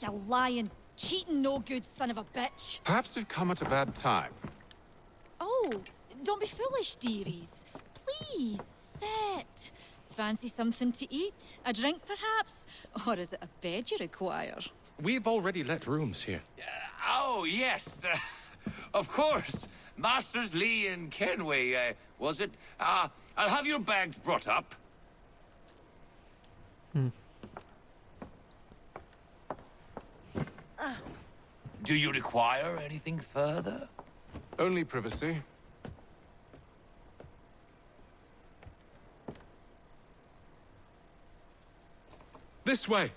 You lying, cheating, no good son of a bitch. Perhaps we've come at a bad time. Oh, don't be foolish, dearies. Please, sit. Fancy something to eat? A drink, perhaps? Or is it a bed you require? We've already let rooms here. Oh, yes. Of course. Masters Lee and Convoy, was it? I'll have your bags brought up. Do you require anything further? Only privacy. This way.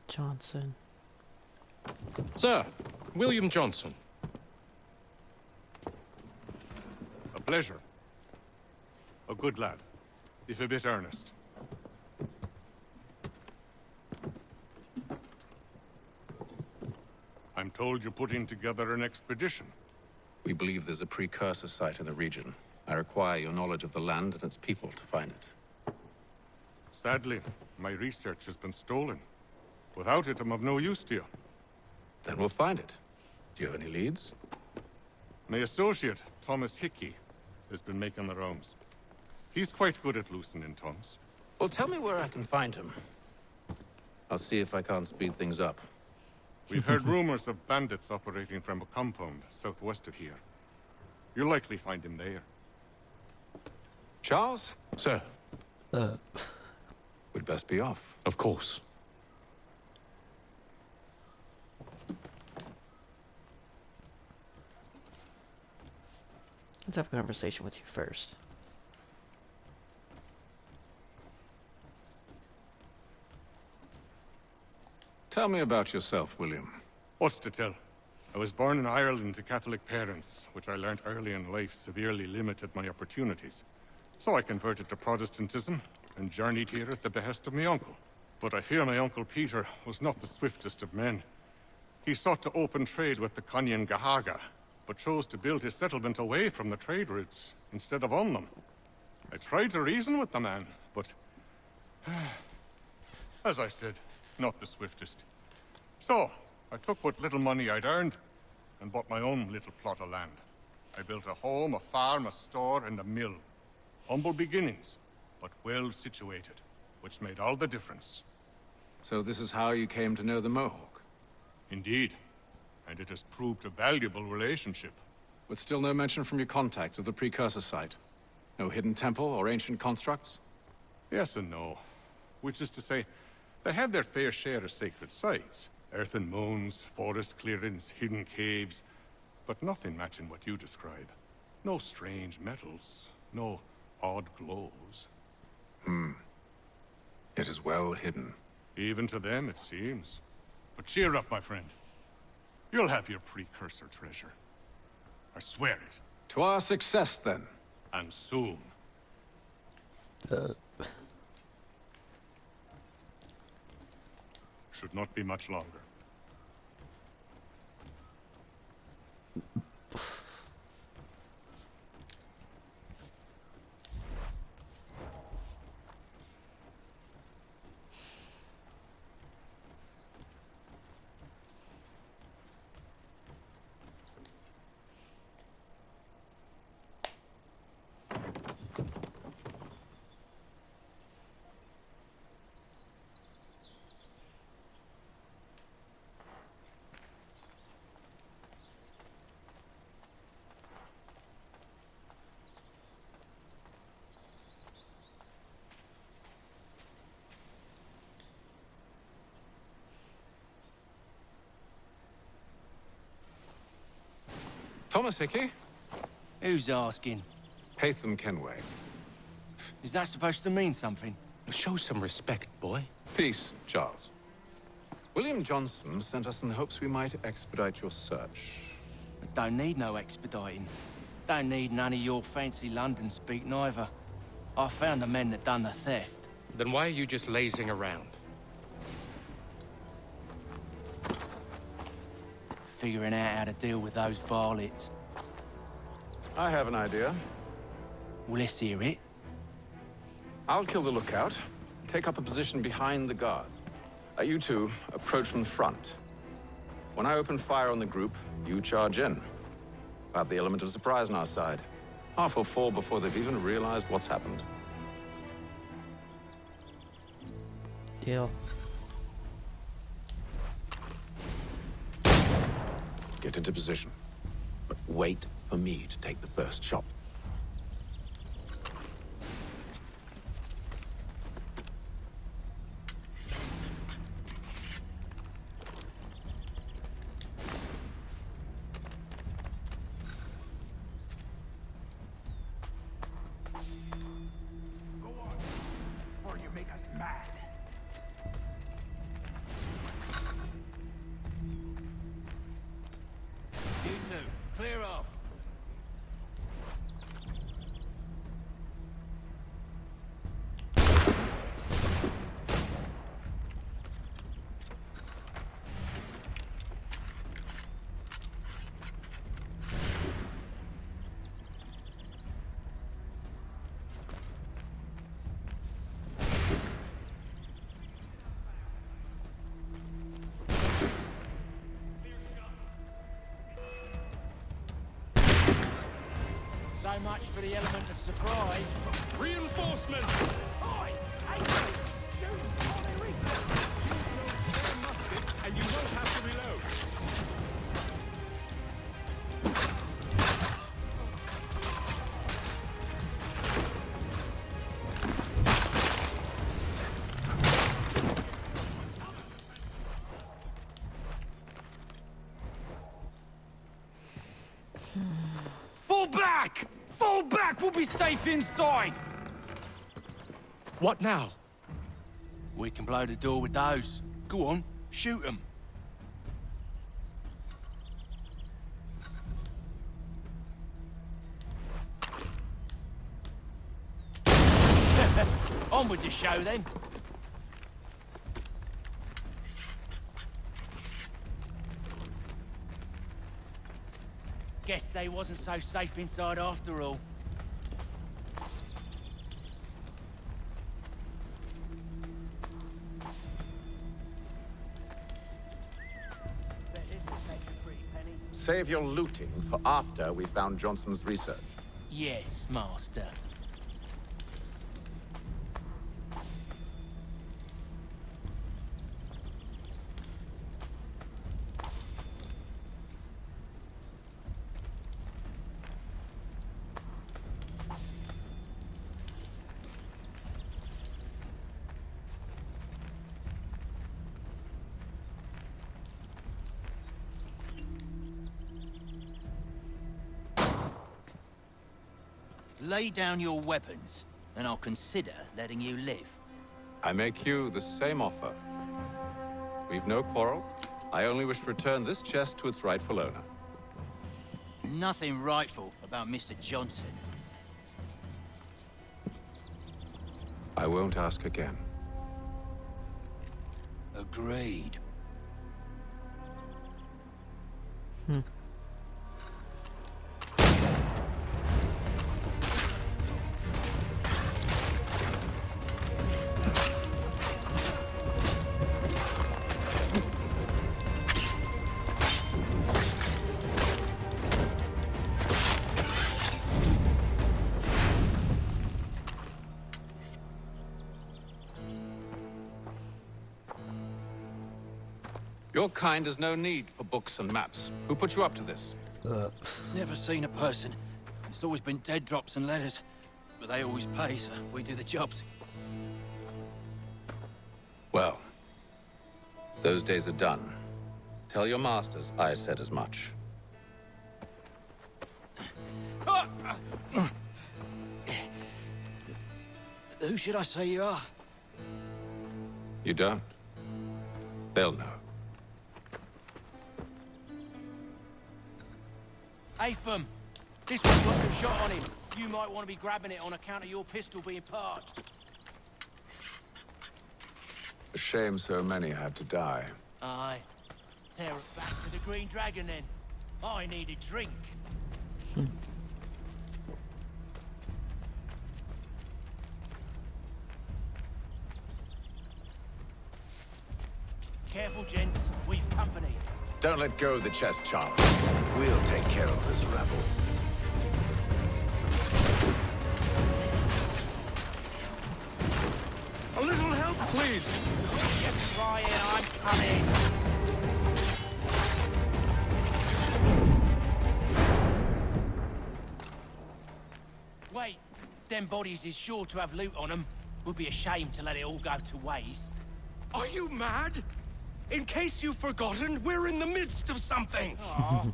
Johnson. Sir, William Johnson. A pleasure. A good lad, if a bit earnest. I'm told you're putting together an expedition. We believe there's a precursor site in the region. I require your knowledge of the land and its people to find it. Sadly, my research has been stolen. Without it, I'm of no use to you. Then we'll find it. Do you have any leads? My associate, Tomas Hickey, has been making the rounds. He's quite good at loosening tongues. Well, tell me where I can find him. I'll see if I can't speed things up. We've heard rumors of bandits operating from a compound southwest of here. You'll likely find him there. Charles? Sir, We'd best be off. of course. Let's have a conversation with you first. Tell me about yourself, William. What's to tell? I was born in Ireland to Catholic parents, which I learned early in life severely limited my opportunities. So I converted to Protestantism and journeyed here at the behest of my uncle. But I fear my uncle Peter was not the swiftest of men. He sought to open trade with the Conyan Gahaga, but chose to build his settlement away from the trade routes instead of on them. I tried to reason with the man, but as I said, not the swiftest. So, I took what little money I'd earned and bought my own little plot of land. I built a home, a farm, a store, and a mill. Humble beginnings, but well situated, which made all the difference. So this is how you came to know the Mohawk? Indeed, and it has proved a valuable relationship. But still no mention from your contacts of the precursor site? No hidden temple or ancient constructs? Yes and no. Which is to say, they have their fair share of sacred sites. Earthen mounds, forest clearings, hidden caves, but nothing matching what you describe. No strange metals, no odd glows. It is well hidden. Even to them, it seems. But cheer up, my friend. You'll have your precursor treasure. I swear it. To our success, then. And soon. Should not be much longer. Tomas Hickey? Who's asking? Haytham Kenway. Is that supposed to mean something? Show some respect, boy. Peace, Charles. William Johnson sent us in the hopes we might expedite your search. I don't need no expediting. Don't need none of your fancy London speak neither. I found the men that done the theft. Then why are you just lazing around? figuring out how to deal with those varlets. I have an idea. Well, let's hear it. I'll kill the lookout. Take up a position behind the guards. You two approach from the front. When I open fire on the group, you charge in. We'll have the element of surprise on our side. Half will fall before they've even realized what's happened. Deal. Get into position. But wait for me to take the first shot. You two, clear off. So much for the element of surprise. Reinforcements! Oi! Hey, shoot! Before they reach us. And you won't have to reload. Fall back! Fall back! We'll be safe inside! What now? We can blow the door with those. Go on, shoot them. On with the show then. Guess they wasn't so safe inside after all. Save your looting for after we found Johnson's research. Yes, Master. Lay down your weapons, and I'll consider letting you live. I make you the same offer. We've no quarrel. I only wish to return this chest to its rightful owner. Nothing rightful about Mr. Johnson. I won't ask again. Agreed. Your kind has no need for books and maps. Who put you up to this? Never seen a person. It's always been dead drops and letters. But they always pay, so we do the jobs. Well, those days are done. Tell your masters I said as much. Who should I say you are? You don't? They'll know. Atham, this one's got some shot on him. You might want to be grabbing it on account of your pistol being parched. A shame so many had to die. Aye. tear it back to the Green Dragon then. I need a drink. Careful, gents. We've company. Don't let go of the chest, Charles. We'll take care of this rebel. A little help, please! Just try it, I'm coming. Wait, them bodies is sure to have loot on them. Would be a shame to let it all go to waste. Are you mad? In case you've forgotten, we're in the midst of something! Aw,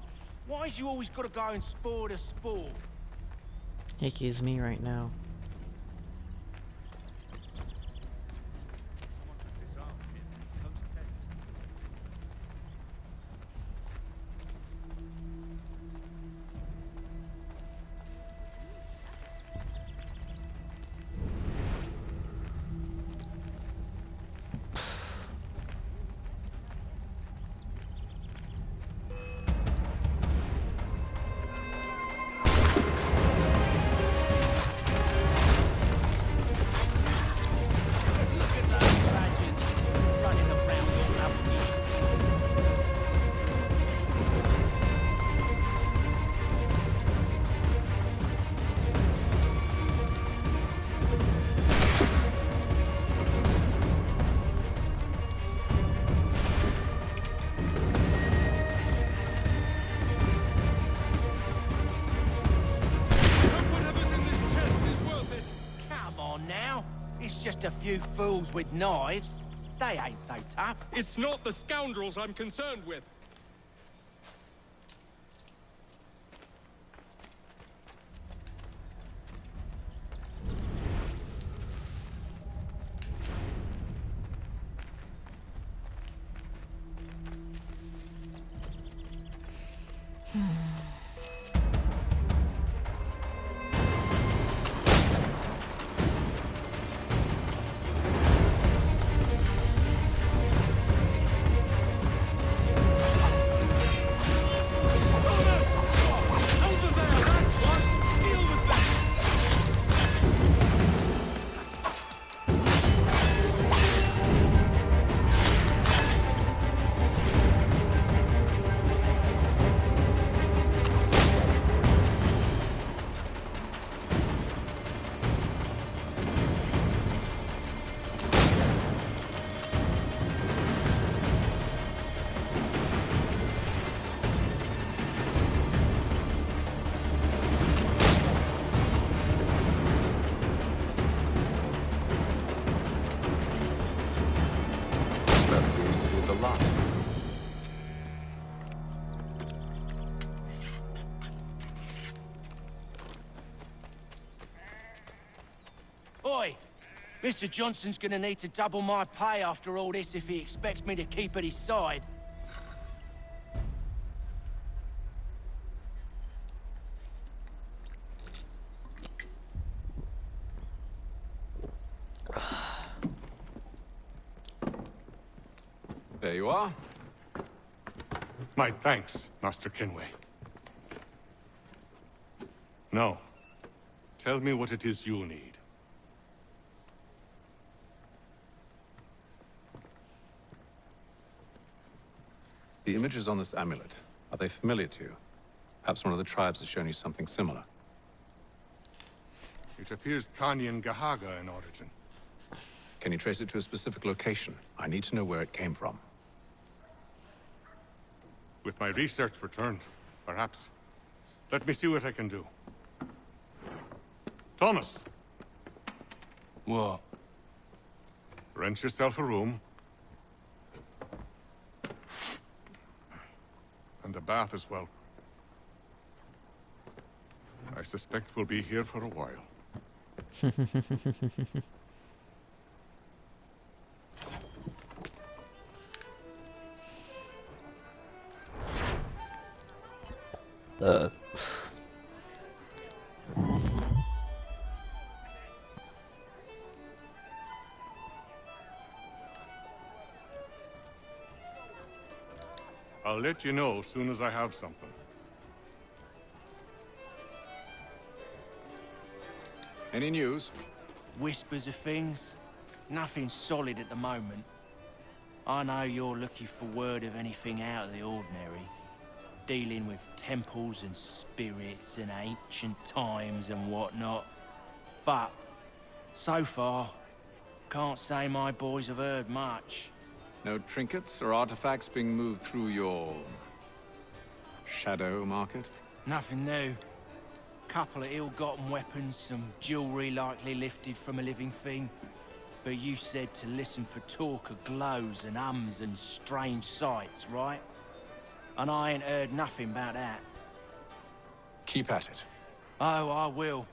why's you always gotta go and spore the spore? Hickey is me right now. Just a few fools with knives. They ain't so tough. It's not the scoundrels I'm concerned with. Oi! Mr. Johnson's gonna need to double my pay after all this if he expects me to keep at his side. There you are. My thanks, Master Kenway. Now, tell me what it is you need. The images on this amulet, are they familiar to you? Perhaps one of the tribes has shown you something similar. It appears Kanyan Gahaga in origin. Can you trace it to a specific location? I need to know where it came from. With my research returned, perhaps. Let me see what I can do. Thomas! What? Rent yourself a room. And a bath as well. I suspect we'll be here for a while. I'll let you know as soon as I have something. Any news? Whispers of things. Nothing solid at the moment. I know you're looking for word of anything out of the ordinary. Dealing with temples and spirits and ancient times and whatnot. But, so far, can't say my boys have heard much. No trinkets or artifacts being moved through your... shadow market? Nothing new. Couple of ill-gotten weapons, some jewelry likely lifted from a living thing. But you said to listen for talk of glows and ums and strange sights, right? And I ain't heard nothing about that. Keep at it. Oh, I will.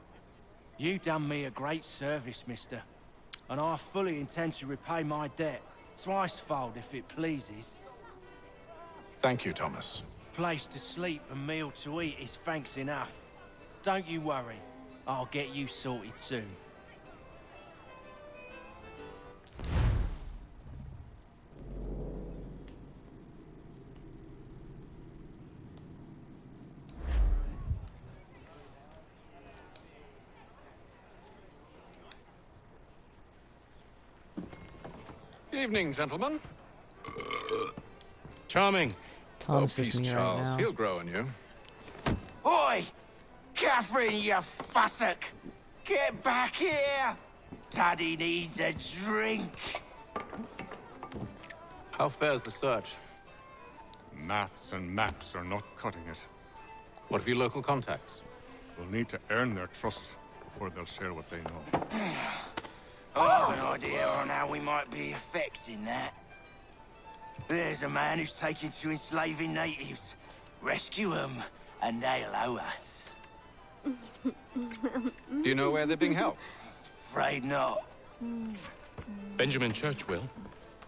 You done me a great service, mister. And I fully intend to repay my debt. Thricefold, if it pleases. Thank you, Thomas. Place to sleep and meal to eat is thanks enough. Don't you worry. I'll get you sorted soon. Evening, gentlemen. Charming. Thomas is peace, me right Charles. now. He'll grow on you. Oi! Catherine, you fussock! Get back here! Taddy needs a drink. How fares the search? Maths and maps are not cutting it. What of your local contacts? We'll need to earn their trust before they'll share what they know. I have an idea on how we might be affecting that. There's a man who's taken to enslaving natives. Rescue them, and they'll owe us. Do you know where they're being held? Afraid not. Benjamin Churchwill.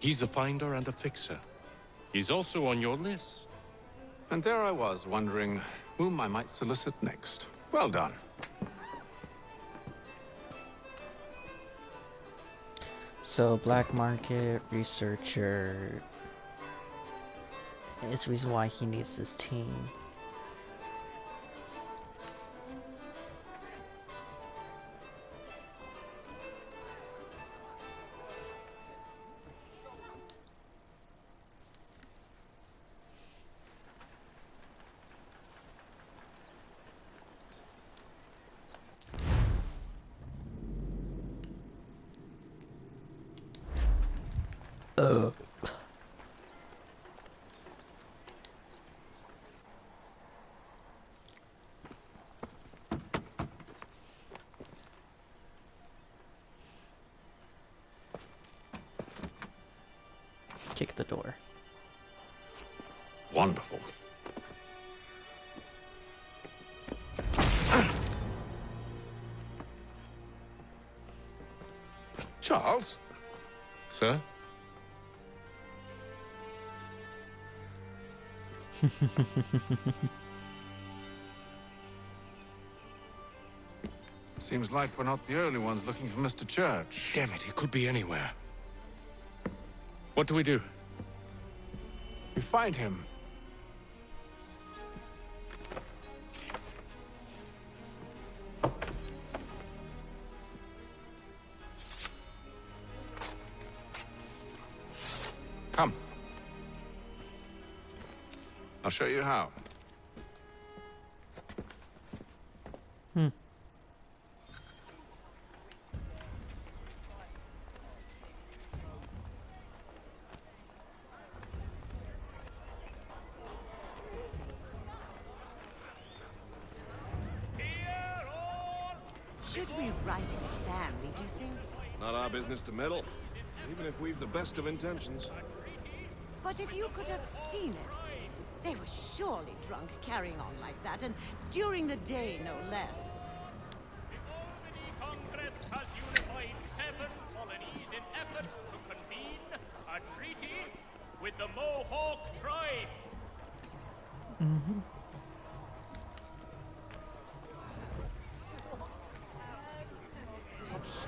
He's a finder and a fixer. He's also on your list. And there I was, wondering whom I might solicit next. Well done. So, black market researcher is the reason why he needs this team. Kick the door. Wonderful. Charles? Sir? Seems like we're not the only ones looking for Mr. Church. Damn it, he could be anywhere. What do we do? We find him. Come. I'll show you how. Should we write his family, do you think? Not our business to meddle, even if we've the best of intentions. But if you could have seen it, they were surely drunk carrying on like that, and during the day, no less. The Congress has unified 7 colonies in efforts to convene a treaty with the Mohawk tribes.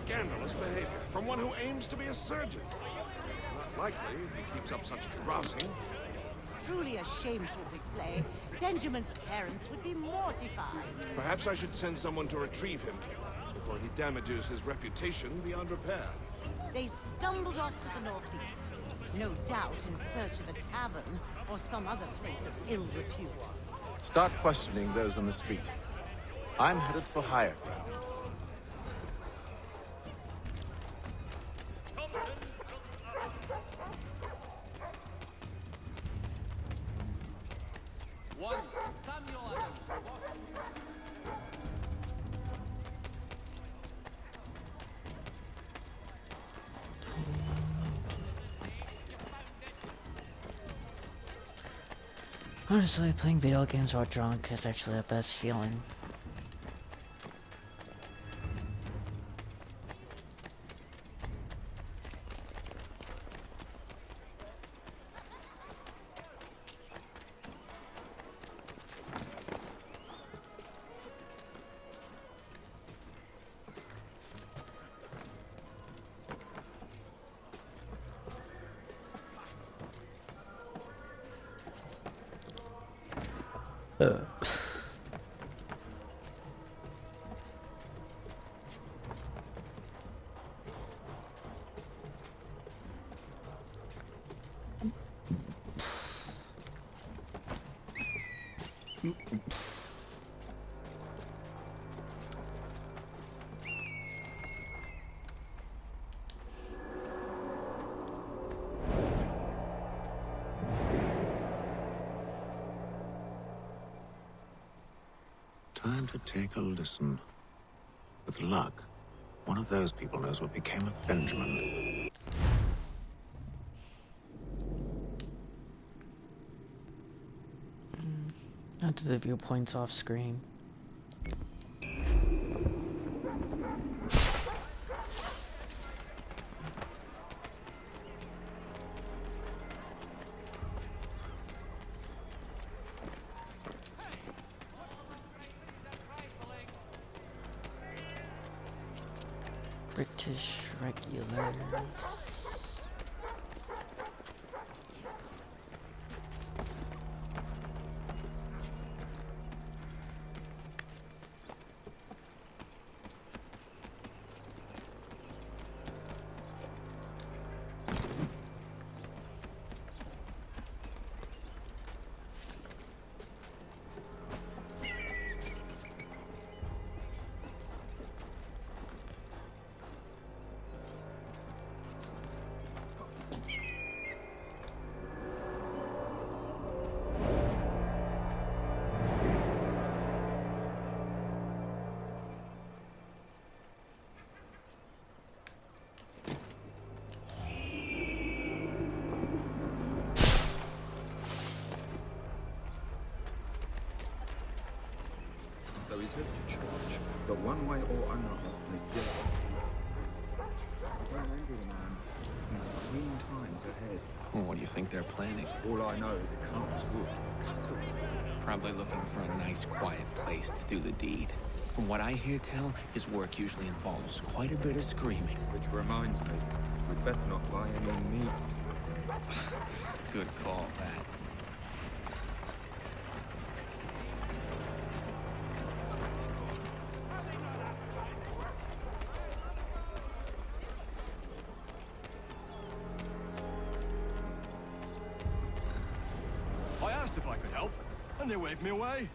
Scandalous behavior from one who aims to be a surgeon. Not likely if he keeps up such carousing. Truly a shameful display. Benjamin's parents would be mortified. Perhaps I should send someone to retrieve him before he damages his reputation beyond repair. They stumbled off to the northeast, no doubt in search of a tavern or some other place of ill repute. Start questioning those on the street. I'm headed for higher ground. Honestly, playing video games while drunk is actually the best feeling. Time to take a listen. With luck, one of those people knows what became of Benjamin. Onto the viewpoints off screen. British regulars. So he says to church, but one way or another, they get it. Don't envy the man. He's 3 times ahead. Well, what do you think they're planning? All I know is it can't be good. Probably looking for a nice, quiet place to do the deed. From what I hear tell, his work usually involves quite a bit of screaming. Which reminds me, we'd best not buy any meat. Good call, that. I asked if I could help, and they waved me away.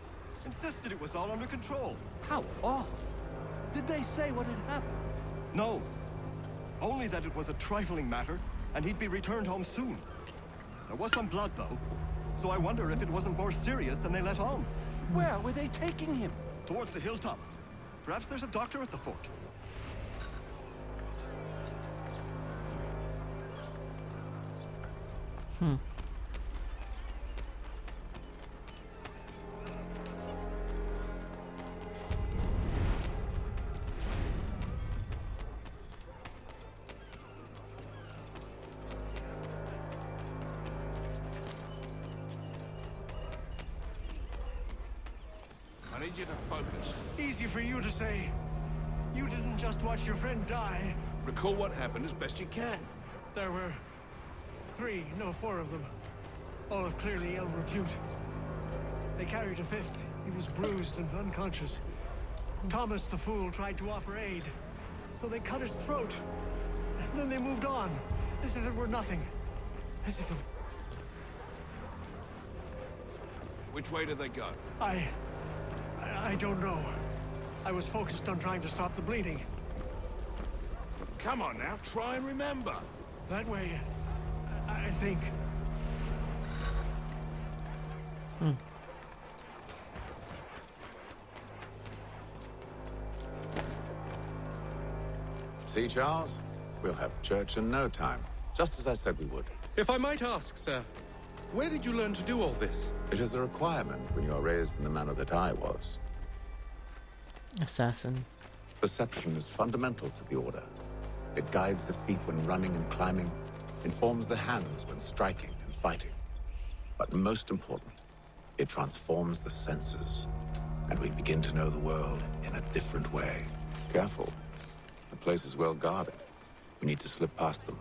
Insisted it was all under control. How odd. Did they say what had happened? No. Only that it was a trifling matter, and he'd be returned home soon. There was some blood, though, so I wonder if it wasn't more serious than they let on. Where were they taking him? Towards the hilltop. Perhaps there's a doctor at the fort. I need you to focus. Easy for you to say. You didn't just watch your friend die. Recall what happened as best you can. There were 3, no 4 of them. all of clearly ill repute. They carried a fifth. He was bruised and unconscious. Thomas the fool tried to offer aid, so they cut his throat. And then they moved on, as if it were nothing. As if it... Which way did they go? I don't know. I was focused on trying to stop the bleeding. Come on now, try and remember. That way, I think. See, Charles? We'll have church in no time, just as I said we would. If I might ask, sir, where did you learn to do all this? It is a requirement when you are raised in the manner that I was. Assassin. Perception is fundamental to the Order. It guides the feet when running and climbing, informs the hands when striking and fighting. But most important, it transforms the senses, and we begin to know the world in a different way. Careful. The place is well guarded. We need to slip past them.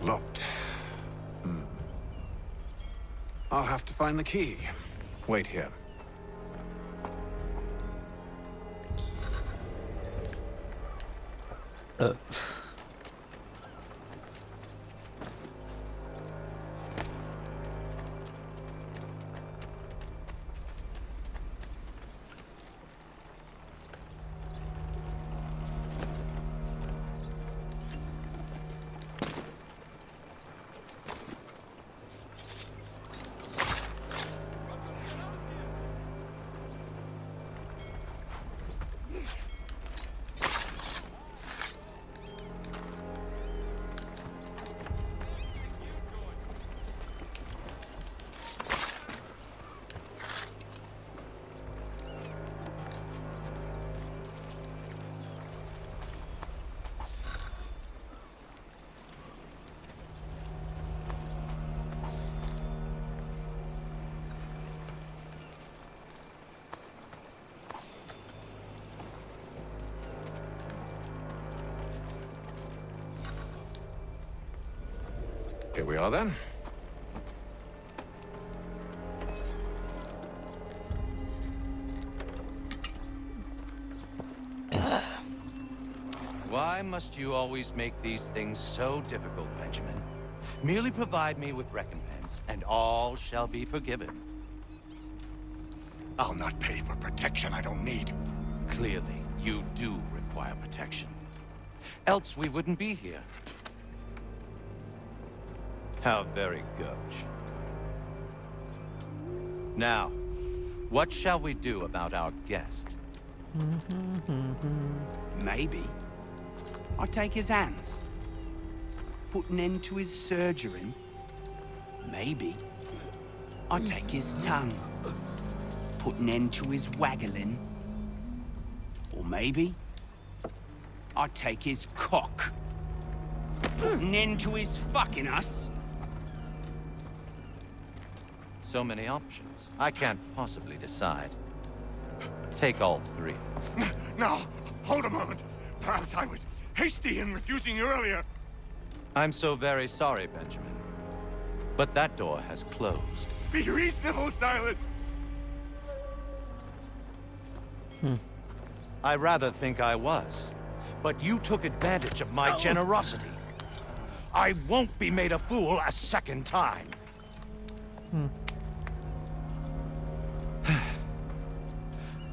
Locked. I'll have to find the key. Wait here. Here we are, then. Why must you always make these things so difficult, Benjamin? Merely provide me with recompense, and all shall be forgiven. I'll not pay for protection I don't need. Clearly, you do require protection. Else we wouldn't be here. How very gauche. Now, what shall we do about our guest? Maybe I'll take his hands. Put an end to his surgering. Maybe I'll take his tongue. Put an end to his waggling. Or maybe I'll take his cock. Put an end to his fucking us. So many options. I can't possibly decide. Take all three. No, hold a moment. Perhaps I was hasty in refusing you earlier. I'm so very sorry, Benjamin. But that door has closed. Be reasonable, Silas. I rather think I was. But you took advantage of my generosity. I won't be made a fool a second time.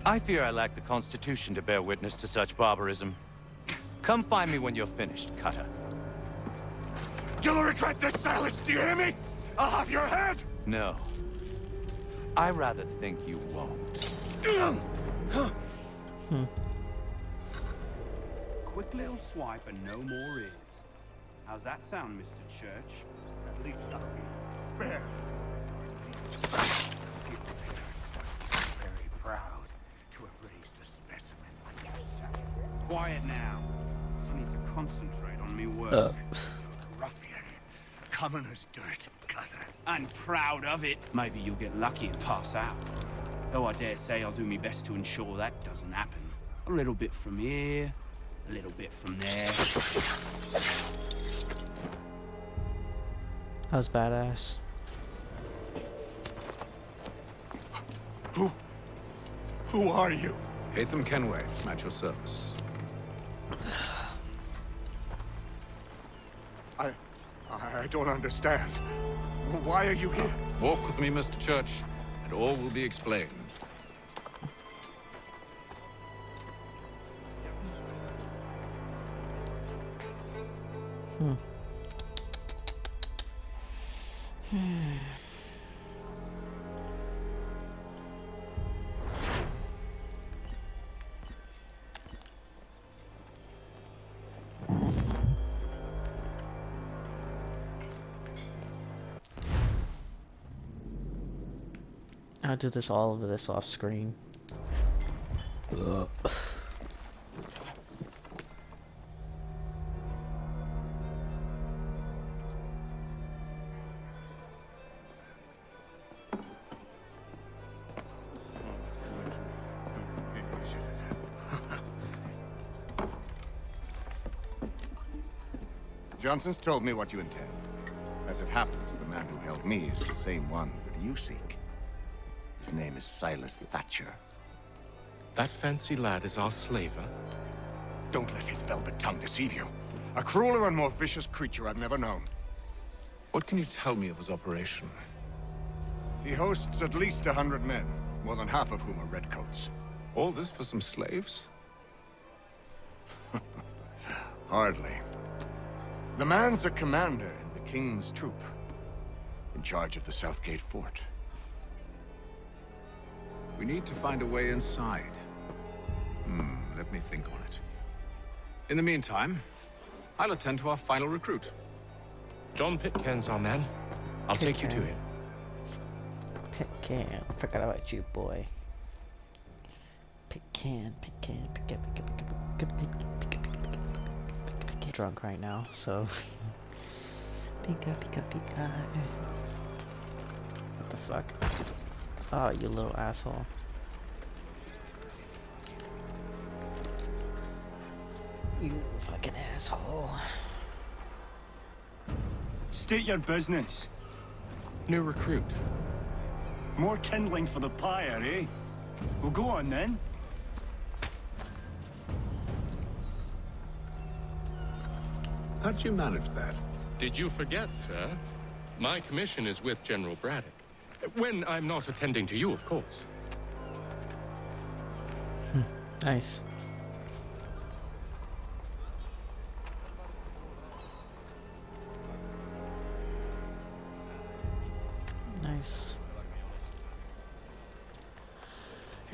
I fear I lack the constitution to bear witness to such barbarism. Come find me when you're finished, Cutter. You'll regret this, Silas, do you hear me? I'll have your head! No. I rather think you won't. quick little swipe and no more is. How's that sound, Mr. Church? At least that'll be fair. Very proud to have raised a specimen like yourself. Quiet now. I need to concentrate on me work. Ruffian. Commoner's dirt, cutter. And proud of it. Maybe you'll get lucky and pass out. Though I dare say I'll do my best to ensure that doesn't happen. A little bit from here, a little bit from there. That was badass. Who are you? Hatham Kenway, at your service. I don't understand. Why are you here? Walk with me, Mr. Church, and all will be explained. I'll do this all of this off screen. Ugh. Johnson's told me what you intend. As it happens, the man who held me is the same one that you seek. His name is Silas Thatcher. That fancy lad is our slaver? Don't let his velvet tongue deceive you. A crueler and more vicious creature I've never known. What can you tell me of his operation? He hosts at least 100 men, more than half of whom are redcoats. All this for some slaves? Hardly. The man's a commander in the King's troop, in charge of the Southgate Fort. We need to find a way inside. Let me think on it. In the meantime, I'll attend to our final recruit. John Pittcan's our man. I'll take you to him. Pittcan. I forgot about you, boy. Pittcan. Drunk right now, so. Pika. What the fuck? Oh, you little asshole. You fucking asshole. State your business. New recruit. More kindling for the pyre, eh? Well, go on then. How'd you manage that? Did you forget, sir? My commission is with General Braddock. When I'm not attending to you, of course. Nice. Nice.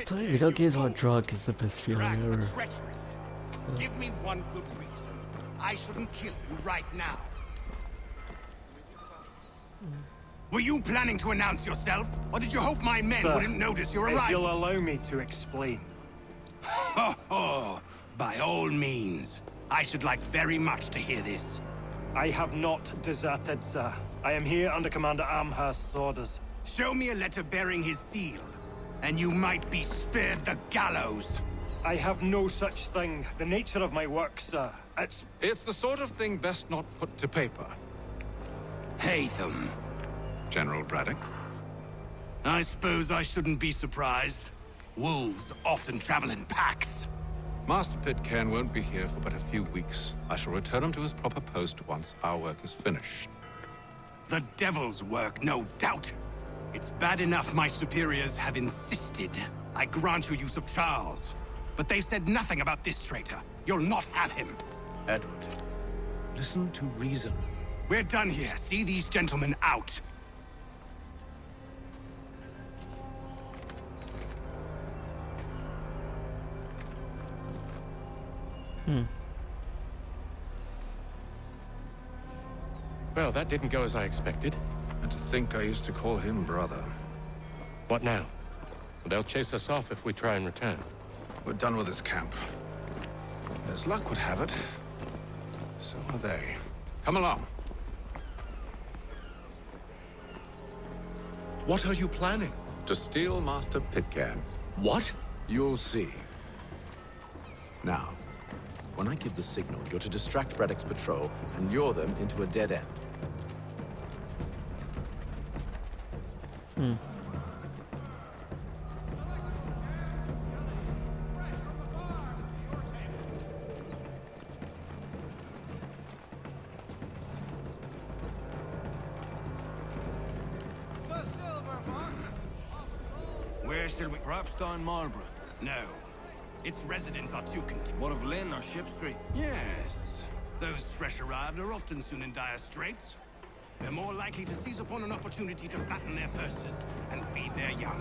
Playing video games while drunk is the best feeling ever. Give me one good reason. I shouldn't kill you right now. Were you planning to announce yourself, or did you hope my men Sir, wouldn't notice your if arrival? you'll allow me to explain. Oh, by all means. I should like very much to hear this. I have not deserted, sir. I am here under Commander Amherst's orders. Show me a letter bearing his seal, and you might be spared the gallows. I have no such thing. The nature of my work, sir. It's the sort of thing best not put to paper. Hatham. General Braddock. I suppose I shouldn't be surprised. Wolves often travel in packs. Master Pittcan won't be here for but a few weeks. I shall return him to his proper post once our work is finished. The devil's work, no doubt. It's bad enough my superiors have insisted I grant you use of Charles. But they said nothing about this traitor. You'll not have him. Edward, listen to reason. We're done here. See these gentlemen out. Well, that didn't go as I expected. And to think I used to call him brother. What now? They'll chase us off if we try and return. We're done with this camp. As luck would have it, so are they. Come along. What are you planning? To steal Master Pittcan. What? You'll see. Now, when I give the signal, you're to distract Braddock's patrol and lure them into a dead end. Where shall we? Perhaps down Marlborough. No. Its residents are too content. What of Lynn or Ship Street? Yes. Those fresh arrived are often soon in dire straits. They're more likely to seize upon an opportunity to fatten their purses and feed their young.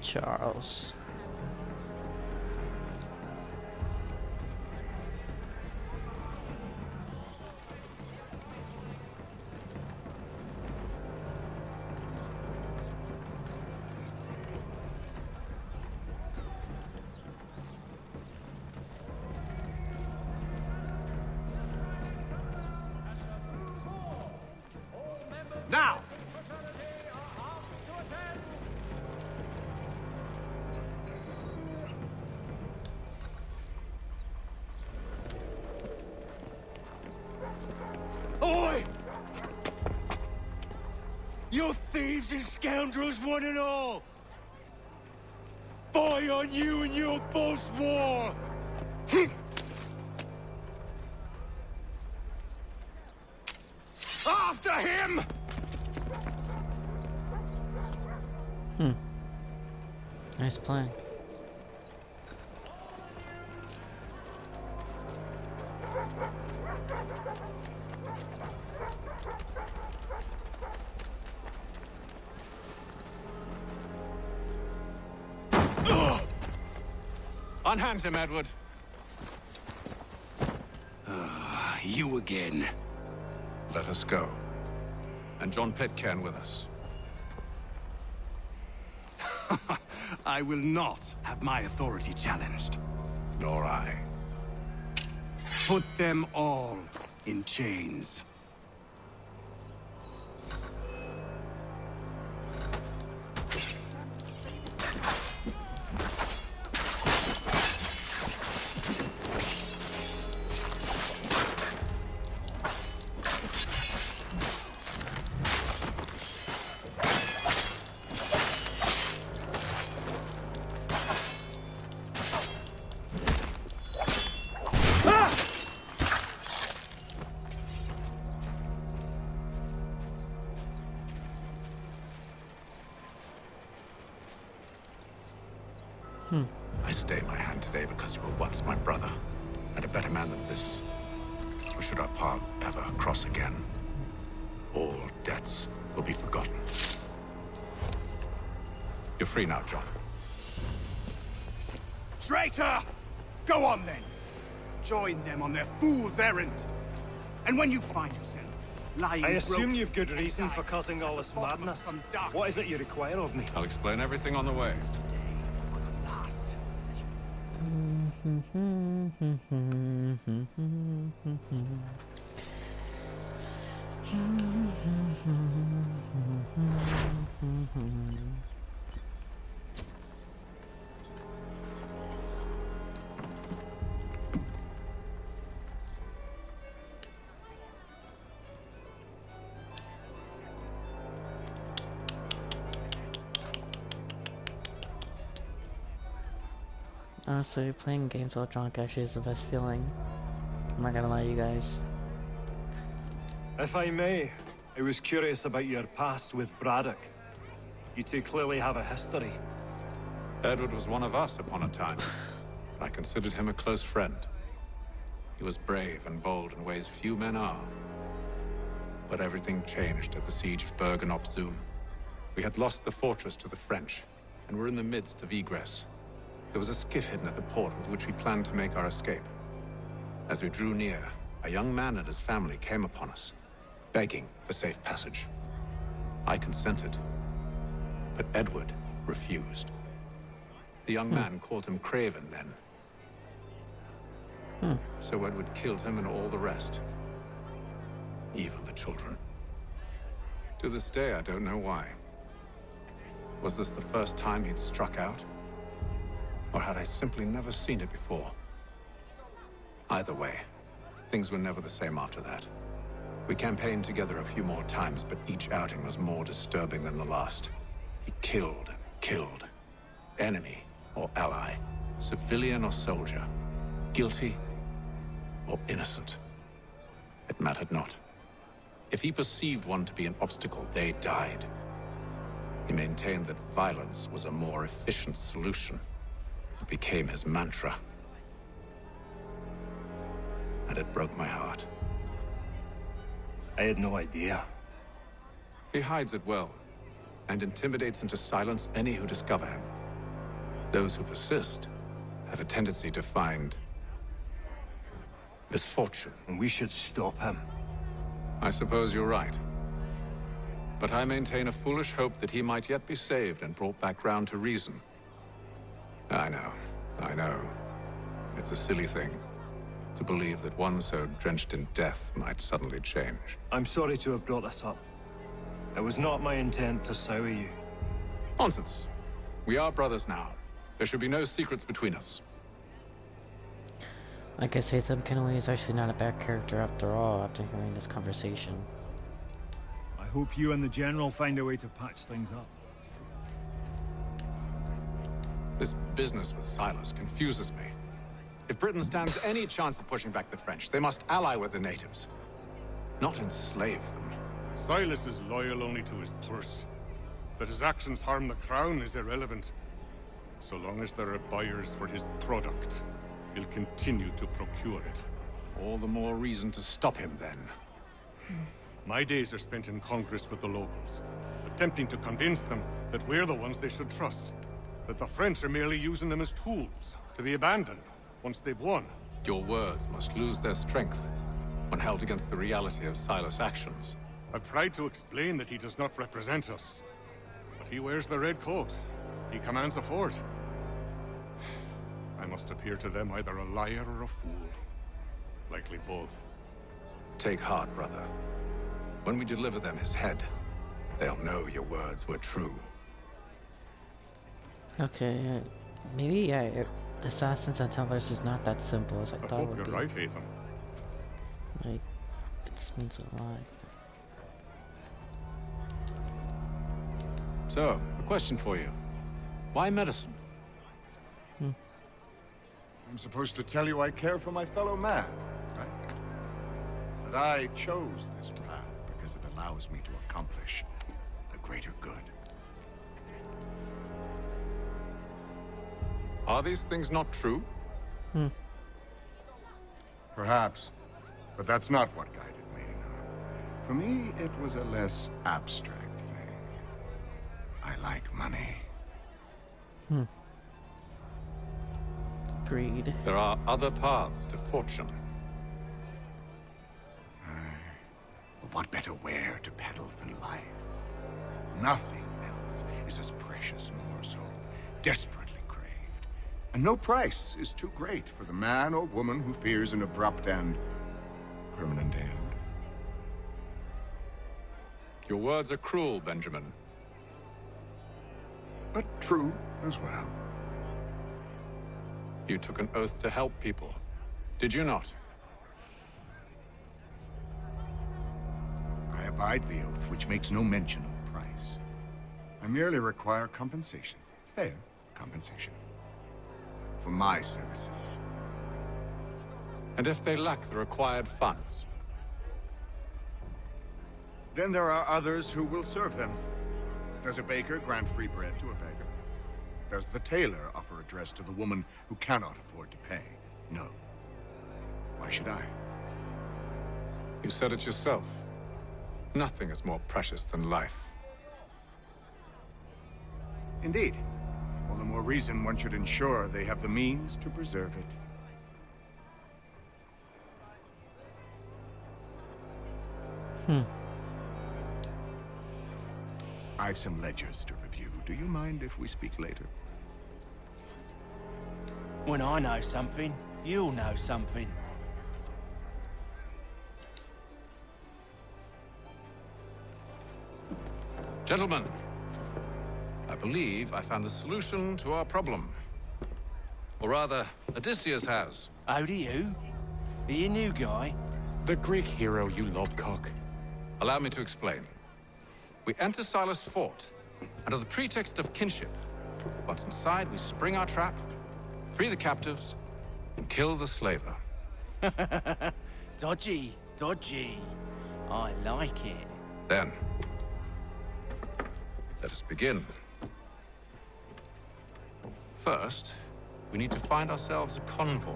Charles. Now! Oi! You thieves and scoundrels, one and all! Fie on you and your false war! After him! Nice plan. Unhand him, Edward. You again. Let us go. And John Pittcan with us. I will not have my authority challenged. Nor I. Put them all in chains. I stay my hand today because you were once my brother, and a better man than this. Or should our paths ever cross again, all debts will be forgotten. You're free now, John. Traitor! Go on then! Join them on their fool's errand. And when you find yourself lying I assume broken you've good reason for causing all this madness. What is it you require of me? I'll explain everything on the way. Honestly, playing games while drunk actually is the best feeling. I'm not gonna lie to you guys. If I may, I was curious about your past with Braddock. You two clearly have a history. Edward was one of us upon a time. I considered him a close friend. He was brave and bold in ways few men are. But everything changed at the siege of Bergen-op-Zoom. We had lost the fortress to the French, and were in the midst of egress. There was a skiff hidden at the port with which we planned to make our escape. As we drew near, a young man and his family came upon us, begging for safe passage. I consented, but Edward refused. The young man called him Craven then. So Edward killed him and all the rest. Even the children. To this day, I don't know why. Was this the first time he'd struck out? Or had I simply never seen it before? Either way, things were never the same after that. We campaigned together a few more times, but each outing was more disturbing than the last. He killed and killed. Enemy or ally, civilian or soldier, guilty or innocent. It mattered not. If he perceived one to be an obstacle, they died. He maintained that violence was a more efficient solution. It became his mantra. And it broke my heart. I had no idea. He hides it well, and intimidates into silence any who discover him. Those who persist have a tendency to find misfortune. And we should stop him. I suppose you're right. But I maintain a foolish hope that he might yet be saved and brought back round to reason. I know. It's a silly thing to believe that one so drenched in death might suddenly change. I'm sorry to have brought this up. It was not my intent to sour you. Nonsense. We are brothers now. There should be no secrets between us. Like I say, Tim Kenway is actually not a bad character after all, after hearing this conversation. I hope you and the General find a way to patch things up. This business with Silas confuses me. If Britain stands any chance of pushing back the French, they must ally with the natives, not enslave them. Silas is loyal only to his purse. That his actions harm the crown is irrelevant. So long as there are buyers for his product, he'll continue to procure it. All the more reason to stop him, then. My days are spent in Congress with the locals, attempting to convince them that we're the ones they should trust. That the French are merely using them as tools, to be abandoned once they've won. Your words must lose their strength when held against the reality of Silas' actions. I've tried to explain that he does not represent us. But he wears the red coat. He commands a fort. I must appear to them either a liar or a fool. Likely both. Take heart, brother. When we deliver them his head, they'll know your words were true. Okay, maybe Assassins and Templars is not that simple as I thought it would be. You're right, Haven. Like, it means a lot. So, a question for you. Why medicine? I'm supposed to tell you I care for my fellow man, right? That I chose this path because it allows me to accomplish the greater good. Are these things not true? Perhaps. But that's not what guided me. For me, it was a less abstract thing. I like money. Agreed. There are other paths to fortune. But what better ware to peddle than life? Nothing else is as precious nor so desperately craved. And no price is too great for the man or woman who fears an abrupt and permanent end. Your words are cruel, Benjamin. But true as well. You took an oath to help people, did you not? I abide the oath, which makes no mention of price. I merely require compensation. Fair compensation. For my services. And if they lack the required funds? Then there are others who will serve them. Does a baker grant free bread to a beggar? Does the tailor offer a dress to the woman who cannot afford to pay? No. Why should I? You said it yourself. Nothing is more precious than life. Indeed. All the more reason one should ensure they have the means to preserve it. I've some ledgers to review. Do you mind if we speak later? When I know something, you'll know something. Gentlemen, I believe I found the solution to our problem. Or rather, Odysseus has. Oh, do you? Are you a new guy? The Greek hero, you lobcock. Allow me to explain. We enter Silas' fort, under the pretext of kinship. Once inside, we spring our trap, free the captives, and kill the slaver. Dodgy, dodgy. I like it. Then, let us begin. First, we need to find ourselves a convoy.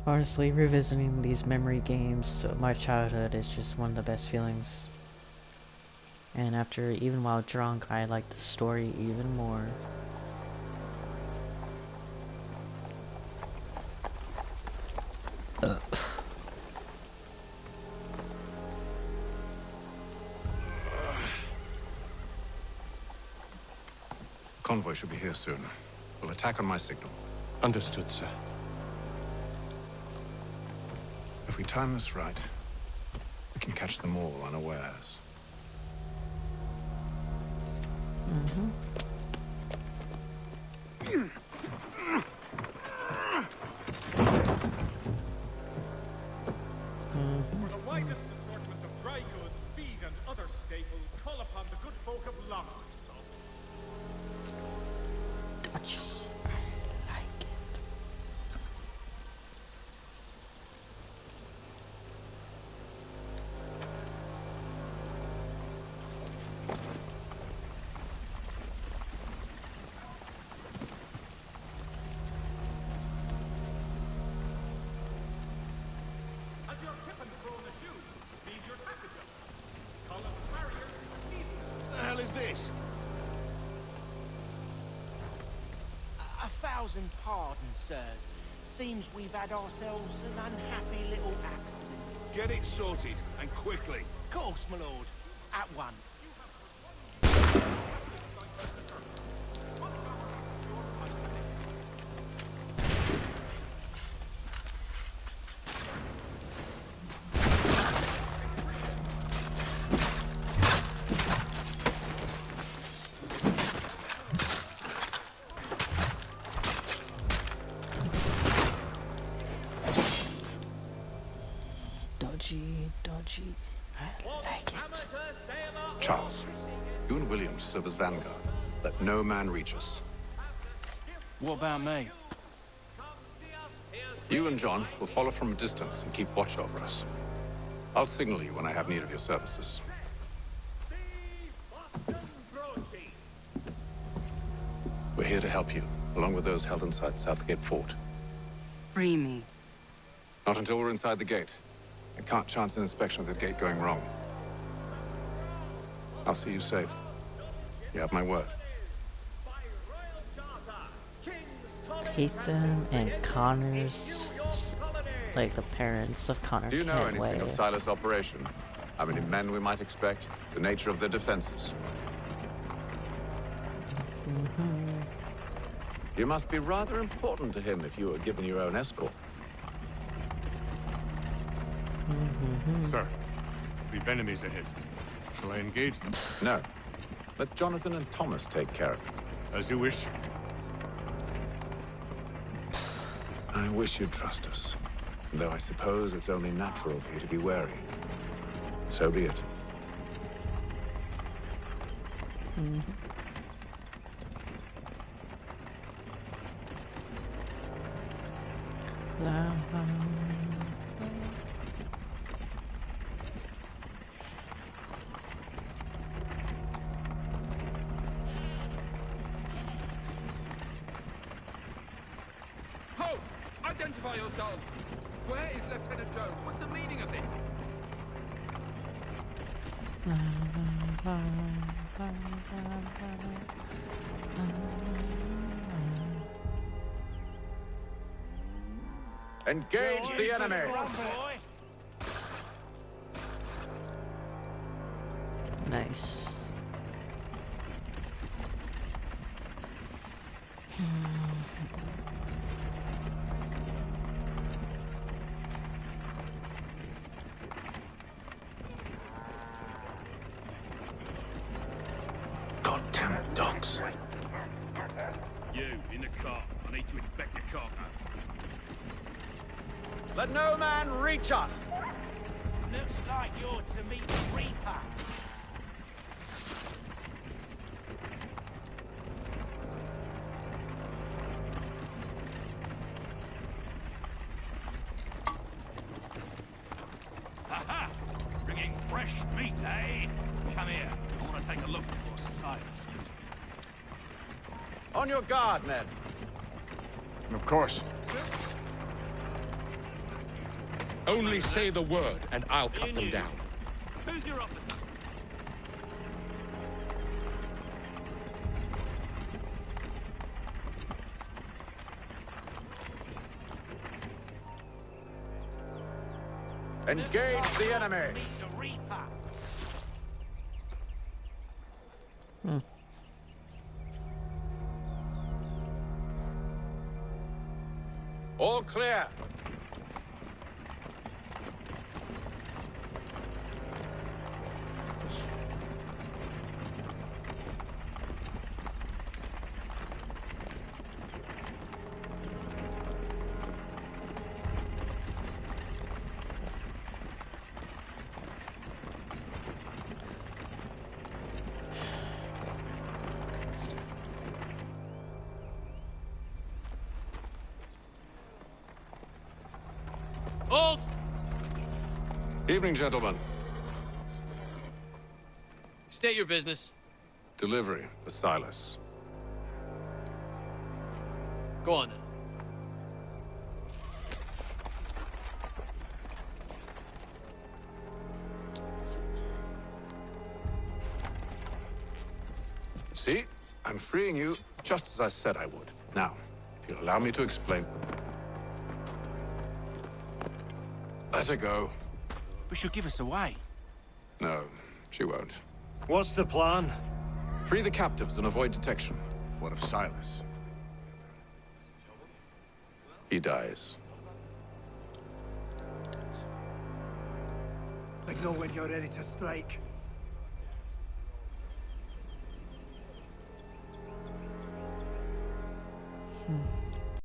Honestly, revisiting these memory games of my childhood is just one of the best feelings. And after, even while drunk, I like the story even more. Convoy should be here soon. We'll attack on my signal. Understood, sir. If we time this right, we can catch them all unawares. For the widest assortment of dry goods, feed, and other staples, call upon the good folk of London. Thousand pardons, sirs. Seems we've had ourselves an unhappy little accident. Get it sorted, and quickly. Of course, my lord. At once. Dodgy. I like it. Charles, you and William serve as vanguard. Let no man reach us. What about me? You and John will follow from a distance and keep watch over us. I'll signal you when I have need of your services. We're here to help you, along with those held inside Southgate Fort. Free me. Not until we're inside the gate. I can't chance an inspection of the gate going wrong. I'll see you safe. You have my word. Pittcan and Connor's, like the parents of Connor. Do you know can't anything wait. of Silas' operation? How many men we might expect? The nature of their defenses? You must be rather important to him if you were given your own escort. Sir, we've enemies ahead. Shall I engage them? No. Let Jonathan and Thomas take care of it. As you wish. I wish you'd trust us. Though I suppose it's only natural for you to be wary. So be it. Identify yourselves! Where is Lieutenant Jones? What's the meaning of this? Engage the enemy! Nice. Goddamn dogs. You, in the car. I need to inspect your cargo. Let no man reach us! Looks like you're to meet the Reaper. Aha! Bringing fresh meat, eh? Come here. I want to take a look at your Silas. On your guard, Ned. Of course. Only say the word, and I'll cut them down. Who's your officer? Engage the enemy! Meet the Reaper. All clear. Hold! Evening, gentlemen. State your business. Delivery for Silas. Go on then. See? I'm freeing you just as I said I would. Now, if you'll allow me to explain. Let her go. But she'll give us away. No, she won't. What's the plan? Free the captives and avoid detection. What of Silas? He dies. I know when you're ready to strike. Hmm.